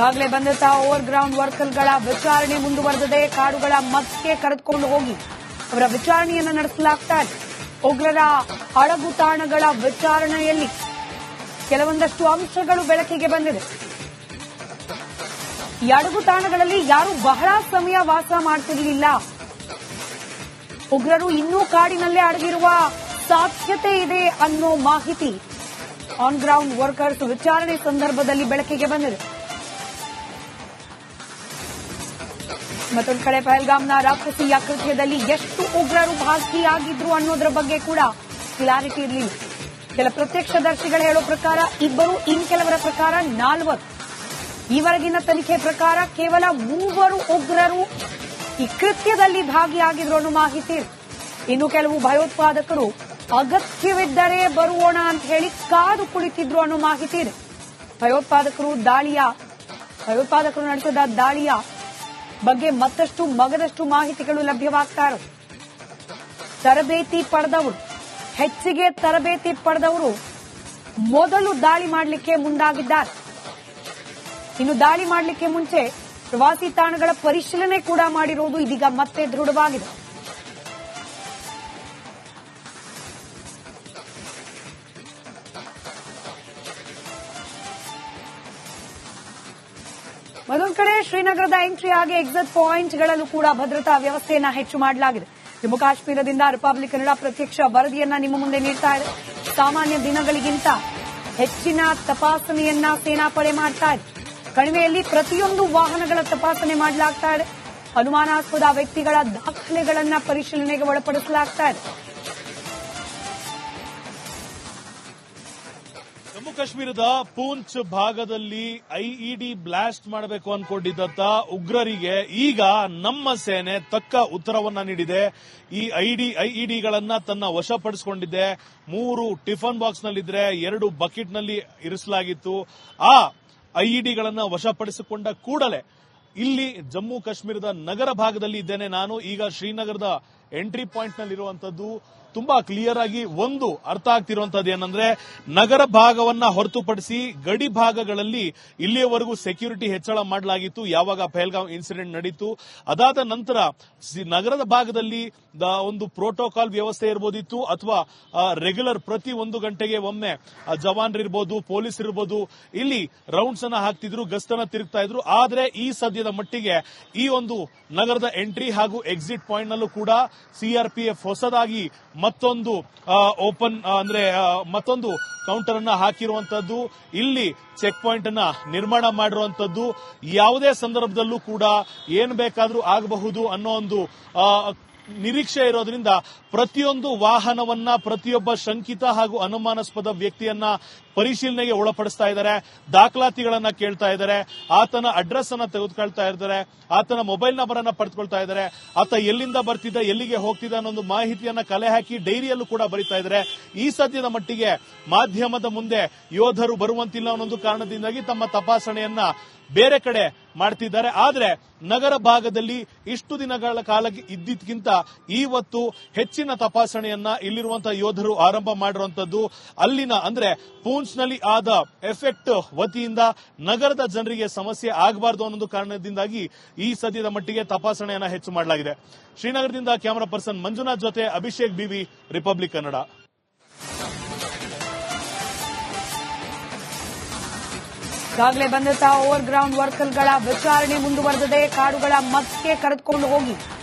ಈಗಾಗಲೇ ಬಂದಂತ over ground ವರ್ಕರ್ಗಳ ವಿಚಾರಣೆ ಮುಂದುವರೆದಿದೆ. ಕಾಡುಗಳ ಮಧ್ಯೆ ಕರೆದುಕೊಂಡು ಹೋಗಿ ಅವರ ವಿಚಾರಣೆಯನ್ನು ನಡೆಸಲಾಗ್ತಾ ಇದೆ. ಉಗ್ರರ ಅಡಗುತಾಣಗಳ ವಿಚಾರಣೆಯಲ್ಲಿ ಕೆಲವೊಂದಷ್ಟು ಅಂಶಗಳು ಬೆಳಕಿಗೆ ಬಂದಿದೆ. ಈ ಅಡಗುತಾಣಗಳಲ್ಲಿ ಯಾರು ಬಹಳ ಸಮಯ ವಾಸ ಮಾಡ್ತಿರಲಿಲ್ಲ. ಉಗ್ರರು ಇನ್ನೂ ಕಾಡಿನಲ್ಲೇ ಅಡಗಿರುವ ಸಾಧ್ಯತೆ ಇದೆ ಅನ್ನೋ ಮಾಹಿತಿ ಆನ್ ಗ್ರೌಂಡ್ ವರ್ಕರ್ಸ್ ವಿಚಾರಣೆ ಸಂದರ್ಭದಲ್ಲಿ ಬೆಳಕಿಗೆ ಬಂದಿದೆ. ಮತ್ತೊಂದು ಕಡೆ ಪಹಲ್ಗಾಮ್ನ ರಾಕ್ಷಸೀಯ ಕೃತ್ಯದಲ್ಲಿ ಎಷ್ಟು ಉಗ್ರರು ಭಾಗಿಯಾಗಿದ್ರು ಅನ್ನೋದರ ಬಗ್ಗೆ ಕೂಡ ಕ್ಲಾರಿಟಿ ಇರಲಿಲ್ಲ. ಕೆಲ ಪ್ರತ್ಯಕ್ಷದರ್ಶಿಗಳು ಹೇಳೋ ಪ್ರಕಾರ ಇಬ್ಬರು, ಇನ್ ಕೆಲವರ ಪ್ರಕಾರ 40. ಈವರೆಗಿನ ತನಿಖೆ ಪ್ರಕಾರ ಕೇವಲ 3 ಉಗ್ರರು ಈ ಕೃತ್ಯದಲ್ಲಿ ಭಾಗಿಯಾಗಿದ್ರು ಅನ್ನೋ ಮಾಹಿತಿ ಇದೆ. ಇನ್ನು ಕೆಲವು ಭಯೋತ್ಪಾದಕರು ಅಗತ್ಯವಿದ್ದರೆ ಬರುವೋಣ ಅಂತ ಹೇಳಿ ಕಾದು ಕುಳಿತಿದ್ರು ಅನ್ನೋ ಮಾಹಿತಿ ಇದೆ. ಭಯೋತ್ಪಾದಕರು ನಡೆಸಿದ ದಾಳಿಯ ಬಗ್ಗೆ ಮತ್ತಷ್ಟು ಮಗದಷ್ಟು ಮಾಹಿತಿಗಳು ಲಭ್ಯವಾಗ್ತಾ ಇರೋದು. ಹೆಚ್ಚಿಗೆ ತರಬೇತಿ ಪಡೆದವರು ಮೊದಲು ದಾಳಿ ಮಾಡಲಿಕ್ಕೆ ಮುಂದಾಗಿದ್ದಾರೆ. ಇನ್ನು ದಾಳಿ ಮಾಡಲಿಕ್ಕೆ ಮುಂಚೆ ಪ್ರವಾಸಿ ತಾಣಗಳ ಪರಿಶೀಲನೆ ಕೂಡ ಮಾಡಿರುವುದು ಇದೀಗ ಮತ್ತೆ ದೃಢವಾಗಿದೆ. ಮತ್ತೊಂದು ಕಡೆ ಶ್ರೀನಗರದ ಎಂಟ್ರಿ ಹಾಗೆ ಎಕ್ಸಿಟ್ ಪಾಯಿಂಟ್ಗಳಲ್ಲೂ ಕೂಡ ಭದ್ರತಾ ವ್ಯವಸ್ಥೆಯನ್ನ ಹೆಚ್ಚು ಮಾಡಲಾಗಿದೆ. ಜಮ್ಮು ಕಾಶ್ಮೀರದಿಂದ ರಿಪಬ್ಲಿಕ್ ಕನ್ನಡ ಪ್ರತ್ಯಕ್ಷ ವರದಿಯನ್ನ ನಿಮ್ಮ ಮುಂದೆ ನೀಡ್ತಾ ಇದೆ. ಸಾಮಾನ್ಯ ದಿನಗಳಿಗಿಂತ ಹೆಚ್ಚಿನ ತಪಾಸಣೆಯನ್ನ ಸೇನಾಪಡೆ ಮಾಡ್ತಾ ಇದೆ. ಕಣಿವೆಯಲ್ಲಿ ಪ್ರತಿಯೊಂದು ವಾಹನಗಳ ತಪಾಸಣೆ ಮಾಡಲಾಗ್ತಾ ಇದೆ. ಅನುಮಾನಾಸ್ಪದ ವ್ಯಕ್ತಿಗಳ ದಾಖಲೆಗಳನ್ನ ಪರಿಶೀಲನೆಗೆ ಒಳಪಡಿಸಲಾಗ್ತಾ ಇದೆ. ಜಮ್ಮು ಕಾಶ್ಮೀರದ ಪೂಂಚ್ ಭಾಗದಲ್ಲಿ ಐಇಡಿ ಬ್ಲಾಸ್ಟ್ ಮಾಡಬೇಕು ಅನ್ಕೊಂಡಿದ್ದ ಉಗ್ರರಿಗೆ ಈಗ ನಮ್ಮ ಸೇನೆ ತಕ್ಕ ಉತ್ತರವನ್ನ ನೀಡಿದೆ. ಈ ಐಇಡಿಗಳನ್ನ ತನ್ನ ವಶಪಡಿಸಿಕೊಂಡಿದೆ. 3 ಟಿಫನ್ ಬಾಕ್ಸ್ ನಲ್ಲಿದ್ರೆ 2 ಬಕೆಟ್ ನಲ್ಲಿ ಇರಿಸಲಾಗಿತ್ತು. ಆ ಐಇಡಿಗಳನ್ನ ವಶಪಡಿಸಿಕೊಂಡ ಕೂಡಲೇ ಇಲ್ಲಿ ಜಮ್ಮು ಕಾಶ್ಮೀರದ ನಗರ ಭಾಗದಲ್ಲಿ ಇದ್ದೇನೆ ನಾನು. ಈಗ ಶ್ರೀನಗರದ ಎಂಟ್ರಿ ಪಾಯಿಂಟ್ ನಲ್ಲಿರುವಂತದ್ದು ತುಂಬಾ ಕ್ಲಿಯರ್ ಆಗಿ ಒಂದು ಅರ್ಥ ಆಗ್ತಿರುವಂತದ್ದು ಏನಂದ್ರೆ, ನಗರ ಭಾಗವನ್ನ ಹೊರತುಪಡಿಸಿ ಗಡಿ ಭಾಗಗಳಲ್ಲಿ ಇಲ್ಲಿಯವರೆಗೂ ಸೆಕ್ಯೂರಿಟಿ ಹೆಚ್ಚಳ ಮಾಡಲಾಗಿತ್ತು ಯಾವಾಗ ಪಹಲ್ಗಾಮ್ ಇನ್ಸಿಡೆಂಟ್ ನಡೀತು. ಅದಾದ ನಂತರ ನಗರದ ಭಾಗದಲ್ಲಿ ಒಂದು ಪ್ರೋಟೋಕಾಲ್ ವ್ಯವಸ್ಥೆ ಇರಬಹುದಿತ್ತು, ಅಥವಾ ರೆಗ್ಯುಲರ್ ಪ್ರತಿ 1 ಗಂಟೆಗೆ ಒಮ್ಮೆ ಜವಾನರಿರ್ಬೋದು, ಪೊಲೀಸ್ ಇರ್ಬೋದು, ಇಲ್ಲಿ ರೌಂಡ್ಸ್ ಅನ್ನ ಹಾಕ್ತಿದ್ರು, ಗಸ್ತನ್ನ ತಿರುಗ್ತಾ ಇದ್ರು. ಆದ್ರೆ ಈ ಸದ್ಯದ ಮಟ್ಟಿಗೆ ಈ ಒಂದು ನಗರದ ಎಂಟ್ರಿ ಹಾಗೂ ಎಕ್ಸಿಟ್ ಪಾಯಿಂಟ್ ನಲ್ಲೂ ಕೂಡ ಸಿಆರ್ಪಿಎಫ್ ಹೊಸದಾಗಿ ಮತ್ತೊಂದು ಮತ್ತೊಂದು ಕೌಂಟರ್ ಅನ್ನ ಹಾಕಿರುವಂತದ್ದು, ಇಲ್ಲಿ ಚೆಕ್ ಪಾಯಿಂಟ್ ಅನ್ನ ನಿರ್ಮಾಣ ಮಾಡಿರುವಂತದ್ದು. ಯಾವುದೇ ಸಂದರ್ಭದಲ್ಲೂ ಕೂಡ ಏನ್ ಬೇಕಾದ್ರೂ ಆಗಬಹುದು ಅನ್ನೋ ಒಂದು ನಿರೀಕ್ಷೆ ಇರೋದ್ರಿಂದ ಪ್ರತಿಯೊಂದು ವಾಹನವನ್ನ ಪ್ರತಿಯೊಬ್ಬ ಶಂಕಿತ ಹಾಗೂ ಅನುಮಾನಾಸ್ಪದ ವ್ಯಕ್ತಿಯನ್ನ ಪರಿಶೀಲನೆಗೆ ಒಳಪಡಿಸ್ತಾ ಇದ್ದಾರೆ. ದಾಖಲಾತಿಗಳನ್ನ ಕೇಳ್ತಾ ಇದ್ದಾರೆ, ಆತನ ಅಡ್ರೆಸ್ ಅನ್ನ ತೆಗೆದುಕೊಳ್ತಾ ಇದ್ದಾರೆ, ಆತನ ಮೊಬೈಲ್ ನಂಬರ್ ಅನ್ನ ಪಡೆದುಕೊಳ್ತಾ ಇದ್ದಾರೆ, ಆತ ಎಲ್ಲಿಂದ ಬರ್ತಿದ್ದ ಎಲ್ಲಿಗೆ ಹೋಗ್ತಿದ್ದ ಅನ್ನೋ ಮಾಹಿತಿಯನ್ನ ಕಲೆ ಹಾಕಿ ಡೈರಿಯಲ್ಲೂ ಕೂಡ ಬರೀತಾ ಇದ್ದಾರೆ. ಈ ಸದ್ಯದ ಮಟ್ಟಿಗೆ ಮಾಧ್ಯಮದ ಮುಂದೆ ಯೋಧರು ಬರುವಂತಿಲ್ಲ ಅನ್ನೊಂದು ಕಾರಣದಿಂದಾಗಿ ತಮ್ಮ ತಪಾಸಣೆಯನ್ನ ಬೇರೆ ಕಡೆ ಮಾಡ್ತಿದ್ದಾರೆ. ಆದ್ರೆ ನಗರ ಭಾಗದಲ್ಲಿ ಇಷ್ಟು ದಿನಗಳ ಕಾಲ ಇದ್ದಿದ್ಕಿಂತ ಇವತ್ತು ಹೆಚ್ಚಿನ ತಪಾಸಣೆಯನ್ನ ಇಲ್ಲಿರುವಂತಹ ಯೋಧರು ಆರಂಭ ಮಾಡಿರುವಂತದ್ದು. ಅಲ್ಲಿನ ಅಂದ್ರೆ ಪೂಂಚ್ನಲ್ಲಿ ಆದ ಎಫೆಕ್ಟ್ ವತಿಯಿಂದ ನಗರದ ಜನರಿಗೆ ಸಮಸ್ಯೆ ಆಗಬಾರದು ಅನ್ನೊಂದು ಕಾರಣದಿಂದಾಗಿ ಈ ಸದ್ಯದ ಮಟ್ಟಿಗೆ ತಪಾಸಣೆಯನ್ನ ಹೆಚ್ಚು ಮಾಡಲಾಗಿದೆ. ಶ್ರೀನಗರದಿಂದ ಕ್ಯಾಮರಾ ಪರ್ಸನ್ ಮಂಜುನಾಥ್ ಜೊತೆ ಅಭಿಷೇಕ್ ಬಿವಿ, ರಿಪಬ್ಲಿಕ್ ಕನ್ನಡ. ಈಗಾಗಲೇ ಬಂದಂತ ಓವರ್ ಗ್ರೌಂಡ್ ವರ್ಕರ್ಗಳ ವಿಚಾರಣೆ ಮುಂದುವರೆದಿದೆ. ಕಾಡುಗಳ ಮಧ್ಯೆ ಕರೆದುಕೊಂಡು ಹೋಗಿ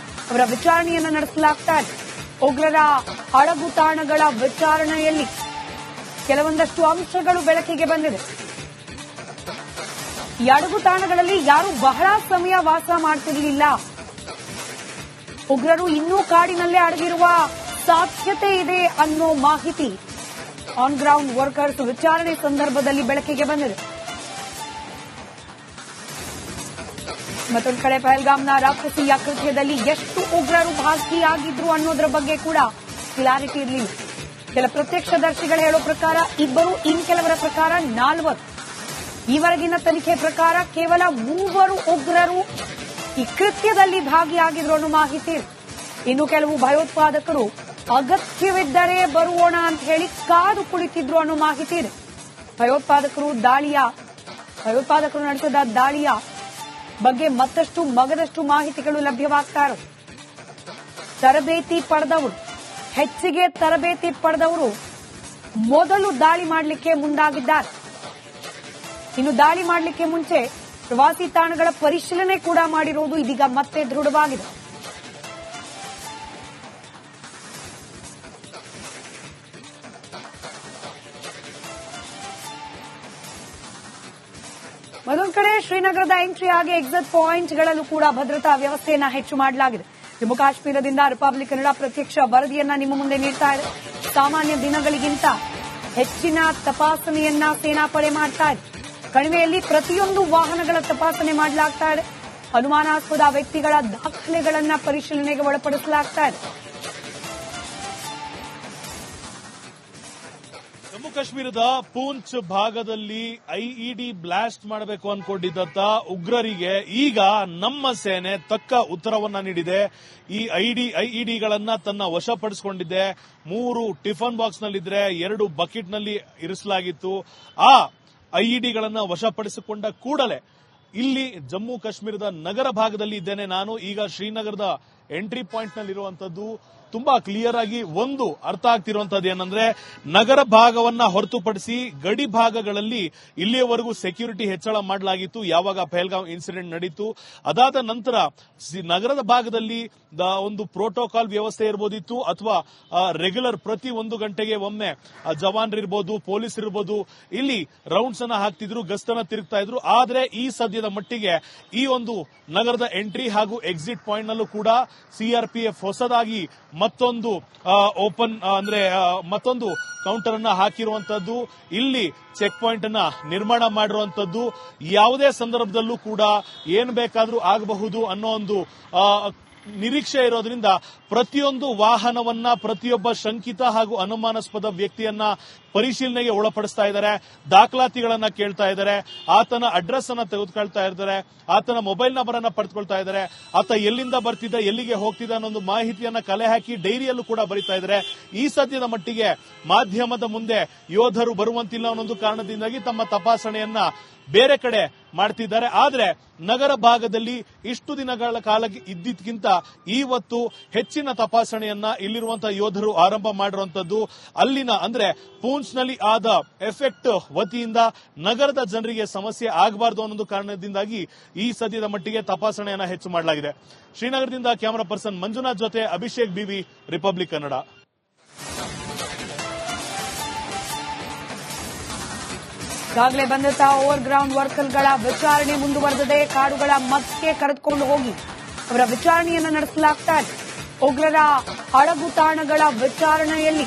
ಅವರ ವಿಚಾರಣೆಯನ್ನು ನಡೆಸಲಾಗ್ತಾ ಇದೆ. ಉಗ್ರರ ಅಡಗುತಾಣಗಳ ವಿಚಾರಣೆಯಲ್ಲಿ ಕೆಲವೊಂದಷ್ಟು ಅಂಶಗಳು ಬೆಳಕಿಗೆ ಬಂದಿದೆ. ಈ ಅಡಗುತಾಣಗಳಲ್ಲಿ ಯಾರು ಬಹಳ ಸಮಯ ವಾಸ ಮಾಡ್ತಿರಲಿಲ್ಲ. ಉಗ್ರರು ಇನ್ನೂ ಕಾಡಿನಲ್ಲೇ ಅಡಗಿರುವ ಸಾಧ್ಯತೆ ಇದೆ ಅನ್ನೋ ಮಾಹಿತಿ ಆನ್ ಗ್ರೌಂಡ್ ವರ್ಕರ್ಸ್ ವಿಚಾರಣೆ ಸಂದರ್ಭದಲ್ಲಿ ಬೆಳಕಿಗೆ ಬಂದಿದೆ. ಮತ್ತೊಂದು ಕಡೆ ಪಹಲ್ಗಾಮ್ನ ರಾಕ್ಷಸೀಯ ಕೃತ್ಯದಲ್ಲಿ ಎಷ್ಟು ಉಗ್ರರು ಭಾಗಿಯಾಗಿದ್ರು ಅನ್ನೋದರ ಬಗ್ಗೆ ಕೂಡ ಕ್ಲಾರಿಟಿ ಇರಲಿಲ್ಲ. ಕೆಲ ಪ್ರತ್ಯಕ್ಷದರ್ಶಿಗಳು ಹೇಳೋ ಪ್ರಕಾರ ಇಬ್ಬರು, ಇನ್ ಕೆಲವರ ಪ್ರಕಾರ 40. ಈವರೆಗಿನ ತನಿಖೆ ಪ್ರಕಾರ ಕೇವಲ 3 ಉಗ್ರರು ಈ ಕೃತ್ಯದಲ್ಲಿ ಭಾಗಿಯಾಗಿದ್ರು ಅನ್ನೋ ಮಾಹಿತಿ ಇದೆ. ಇನ್ನು ಕೆಲವು ಭಯೋತ್ಪಾದಕರು ಅಗತ್ಯವಿದ್ದರೆ ಬರುವೋಣ ಅಂತ ಹೇಳಿ ಕಾದು ಕುಳಿತಿದ್ರು ಅನ್ನೋ ಮಾಹಿತಿ ಇದೆ. ಭಯೋತ್ಪಾದಕರು ಭಯೋತ್ಪಾದಕರು ನಡೆಸಿದ ದಾಳಿಯ ಬಗ್ಗೆ ಮತ್ತಷ್ಟು ಮಗದಷ್ಟು ಮಾಹಿತಿಗಳು ಲಭ್ಯವಾಗ್ತಾ ಇರೋದು. ಹೆಚ್ಚಿಗೆ ತರಬೇತಿ ಪಡೆದವರು ಮೊದಲು ದಾಳಿ ಮಾಡಲಿಕ್ಕೆ ಮುಂದಾಗಿದ್ದಾರೆ. ಇನ್ನು ದಾಳಿ ಮಾಡಲಿಕ್ಕೆ ಮುಂಚೆ ಪ್ರವಾಸಿ ತಾಣಗಳ ಪರಿಶೀಲನೆ ಕೂಡ ಮಾಡಿರುವುದು ಇದೀಗ ಮತ್ತೆ ದೃಢವಾಗಿದೆ. ಮತ್ತೊಂದು ಕಡೆ ಶ್ರೀನಗರದ ಎಂಟ್ರಿ ಹಾಗೆ ಎಕ್ಸಿಟ್ ಪಾಯಿಂಟ್ಗಳಲ್ಲೂ ಕೂಡ ಭದ್ರತಾ ವ್ಯವಸ್ಥೆಯನ್ನ ಹೆಚ್ಚು ಮಾಡಲಾಗಿದೆ. ಜಮ್ಮು ಕಾಶ್ಮೀರದಿಂದ ರಿಪಬ್ಲಿಕ್ ಕನ್ನಡ ಪ್ರತ್ಯಕ್ಷ ವರದಿಯನ್ನ ನಿಮ್ಮ ಮುಂದೆ ನೀಡ್ತಾ ಇದೆ. ಸಾಮಾನ್ಯ ದಿನಗಳಿಗಿಂತ ಹೆಚ್ಚಿನ ತಪಾಸಣೆಯನ್ನ ಸೇನಾಪಡೆ ಮಾಡ್ತಾ ಇದೆ. ಕಣಿವೆಯಲ್ಲಿ ಪ್ರತಿಯೊಂದು ವಾಹನಗಳ ತಪಾಸಣೆ ಮಾಡಲಾಗ್ತಾ ಇದೆ. ಅನುಮಾನಾಸ್ಪದ ವ್ಯಕ್ತಿಗಳ ದಾಖಲೆಗಳನ್ನ ಪರಿಶೀಲನೆಗೆ ಒಳಪಡಿಸಲಾಗ್ತಾ ಇದೆ. ಜಮ್ಮು ಕಾಶ್ಮೀರದ ಪೂಂಚ್ ಭಾಗದಲ್ಲಿ ಐಇಡಿ ಬ್ಲಾಸ್ಟ್ ಮಾಡಬೇಕು ಅನ್ಕೊಂಡಿದ್ದಂತ ಉಗ್ರರಿಗೆ ಈಗ ನಮ್ಮ ಸೇನೆ ತಕ್ಕ ಉತ್ತರವನ್ನ ನೀಡಿದೆ. ಈ ಐಇಡಿಗಳನ್ನ ತನ್ನ ವಶಪಡಿಸಿಕೊಂಡಿದೆ. 3 ಟಿಫನ್ ಬಾಕ್ಸ್ ನಲ್ಲಿದ್ರೆ 2 ಬಕೆಟ್ ನಲ್ಲಿ ಇರಿಸಲಾಗಿತ್ತು. ಆ ಐಇಡಿಗಳನ್ನ ವಶಪಡಿಸಿಕೊಂಡ ಕೂಡಲೇ ಇಲ್ಲಿ ಜಮ್ಮು ಕಾಶ್ಮೀರದ ನಗರ ಭಾಗದಲ್ಲಿ ಇದ್ದೇನೆ ನಾನು. ಈಗ ಶ್ರೀನಗರದ ಎಂಟ್ರಿ ಪಾಯಿಂಟ್ ನಲ್ಲಿರುವಂತದ್ದು ತುಂಬಾ ಕ್ಲಿಯರ್ ಆಗಿ ಒಂದು ಅರ್ಥ ಆಗ್ತಿರುವಂತದ್ದು ಏನಂದ್ರೆ, ನಗರ ಭಾಗವನ್ನ ಹೊರತುಪಡಿಸಿ ಗಡಿ ಭಾಗಗಳಲ್ಲಿ ಇಲ್ಲಿಯವರೆಗೂ ಸೆಕ್ಯೂರಿಟಿ ಹೆಚ್ಚಳ ಮಾಡಲಾಗಿತ್ತು ಯಾವಾಗ ಪಹಲ್ಗಾಮ್ ಇನ್ಸಿಡೆಂಟ್ ನಡೀತು. ಅದಾದ ನಂತರ ನಗರದ ಭಾಗದಲ್ಲಿ ಒಂದು ಪ್ರೋಟೋಕಾಲ್ ವ್ಯವಸ್ಥೆ ಇರಬಹುದಿತ್ತು, ಅಥವಾ ರೆಗ್ಯುಲರ್ ಪ್ರತಿ 1 ಗಂಟೆಗೆ ಒಮ್ಮೆ ಜವಾನರಿರ್ಬೋದು, ಪೊಲೀಸ್ ಇರ್ಬೋದು, ಇಲ್ಲಿ ರೌಂಡ್ಸ್ ಅನ್ನ ಹಾಕ್ತಿದ್ರು, ಗಸ್ತನ್ನ ತಿರುಗ್ತಾ ಇದ್ರು. ಆದ್ರೆ ಈ ಸದ್ಯದ ಮಟ್ಟಿಗೆ ಈ ಒಂದು ನಗರದ ಎಂಟ್ರಿ ಹಾಗೂ ಎಕ್ಸಿಟ್ ಪಾಯಿಂಟ್ ನಲ್ಲೂ ಕೂಡ ಸಿಆರ್ಪಿಎಫ್ ಹೊಸದಾಗಿ ಮತ್ತೊಂದು ಮತ್ತೊಂದು ಕೌಂಟರ್ ಅನ್ನ ಹಾಕಿರುವಂತದ್ದು, ಇಲ್ಲಿ ಚೆಕ್ ಪಾಯಿಂಟ್ ಅನ್ನ ನಿರ್ಮಾಣ ಮಾಡಿರುವಂತದ್ದು. ಯಾವುದೇ ಸಂದರ್ಭದಲ್ಲೂ ಕೂಡ ಏನ್ ಬೇಕಾದ್ರೂ ಆಗಬಹುದು ಅನ್ನೋ ಒಂದು ನಿರೀಕ್ಷೆ ಇರೋದ್ರಿಂದ ಪ್ರತಿಯೊಂದು ವಾಹನವನ್ನ ಪ್ರತಿಯೊಬ್ಬ ಶಂಕಿತ ಹಾಗೂ ಅನುಮಾನಾಸ್ಪದ ವ್ಯಕ್ತಿಯನ್ನ ಪರಿಶೀಲನೆಗೆ ಒಳಪಡಿಸ್ತಾ ಇದ್ದಾರೆ. ದಾಖಲಾತಿಗಳನ್ನ ಕೇಳ್ತಾ ಇದ್ದಾರೆ, ಆತನ ಅಡ್ರೆಸ್ ಅನ್ನ ತೆಗೆದುಕೊಳ್ತಾ ಇದ್ದಾರೆ, ಆತನ ಮೊಬೈಲ್ ನಂಬರ್ ಅನ್ನ ಪಡೆದುಕೊಳ್ತಾ ಇದ್ದಾರೆ, ಆತ ಎಲ್ಲಿಂದ ಬರ್ತಿದ್ದ ಎಲ್ಲಿಗೆ ಹೋಗ್ತಿದ್ದ ಅನ್ನೋ ಮಾಹಿತಿಯನ್ನ ಕಲೆ ಹಾಕಿ ಡೈರಿಯಲ್ಲೂ ಕೂಡ ಬರೀತಾ ಇದ್ದಾರೆ. ಈ ಸದ್ಯದ ಮಟ್ಟಿಗೆ ಮಾಧ್ಯಮದ ಮುಂದೆ ಯೋಧರು ಬರುವಂತಿಲ್ಲ ಅನ್ನೊಂದು ಕಾರಣದಿಂದಾಗಿ ತಮ್ಮ ತಪಾಸಣೆಯನ್ನ ಬೇರೆ ಕಡೆ ಮಾಡ್ತಿದ್ದಾರೆ. ಆದ್ರೆ ನಗರ ಭಾಗದಲ್ಲಿ ಇಷ್ಟು ದಿನಗಳ ಕಾಲ ಇದ್ದಿದ್ಕಿಂತ ಇವತ್ತು ಹೆಚ್ಚಿನ ತಪಾಸಣೆಯನ್ನ ಇಲ್ಲಿರುವಂತಹ ಯೋಧರು ಆರಂಭ ಮಾಡಿರುವಂತದ್ದು. ಅಲ್ಲಿನ ಅಂದ್ರೆ ಪೂಂಚ್ನಲ್ಲಿ ಆದ ಎಫೆಕ್ಟ್ ವತಿಯಿಂದ ನಗರದ ಜನರಿಗೆ ಸಮಸ್ಯೆ ಆಗಬಾರದು ಅನ್ನೊಂದು ಕಾರಣದಿಂದಾಗಿ ಈ ಸದ್ಯದ ಮಟ್ಟಿಗೆ ತಪಾಸಣೆಯನ್ನ ಹೆಚ್ಚು ಮಾಡಲಾಗಿದೆ. ಶ್ರೀನಗರದಿಂದ ಕ್ಯಾಮರಾ ಪರ್ಸನ್ ಮಂಜುನಾಥ್ ಜೊತೆ ಅಭಿಷೇಕ್ ಬಿವಿ, ರಿಪಬ್ಲಿಕ್ ಕನ್ನಡ. ಈಗಾಗಲೇ ಬಂದಂತಹ ಓವರ್ ಗ್ರೌಂಡ್ ವರ್ಕರ್ಗಳ ವಿಚಾರಣೆ ಮುಂದುವರೆದಿದೆ. ಕಾಡುಗಳ ಮಧ್ಯೆ ಕರೆದುಕೊಂಡು ಹೋಗಿ ಅವರ ವಿಚಾರಣೆಯನ್ನು ನಡೆಸಲಾಗ್ತಾ ಇದೆ. ಉಗ್ರರ ಅಡಗು ತಾಣಗಳ ವಿಚಾರಣೆಯಲ್ಲಿ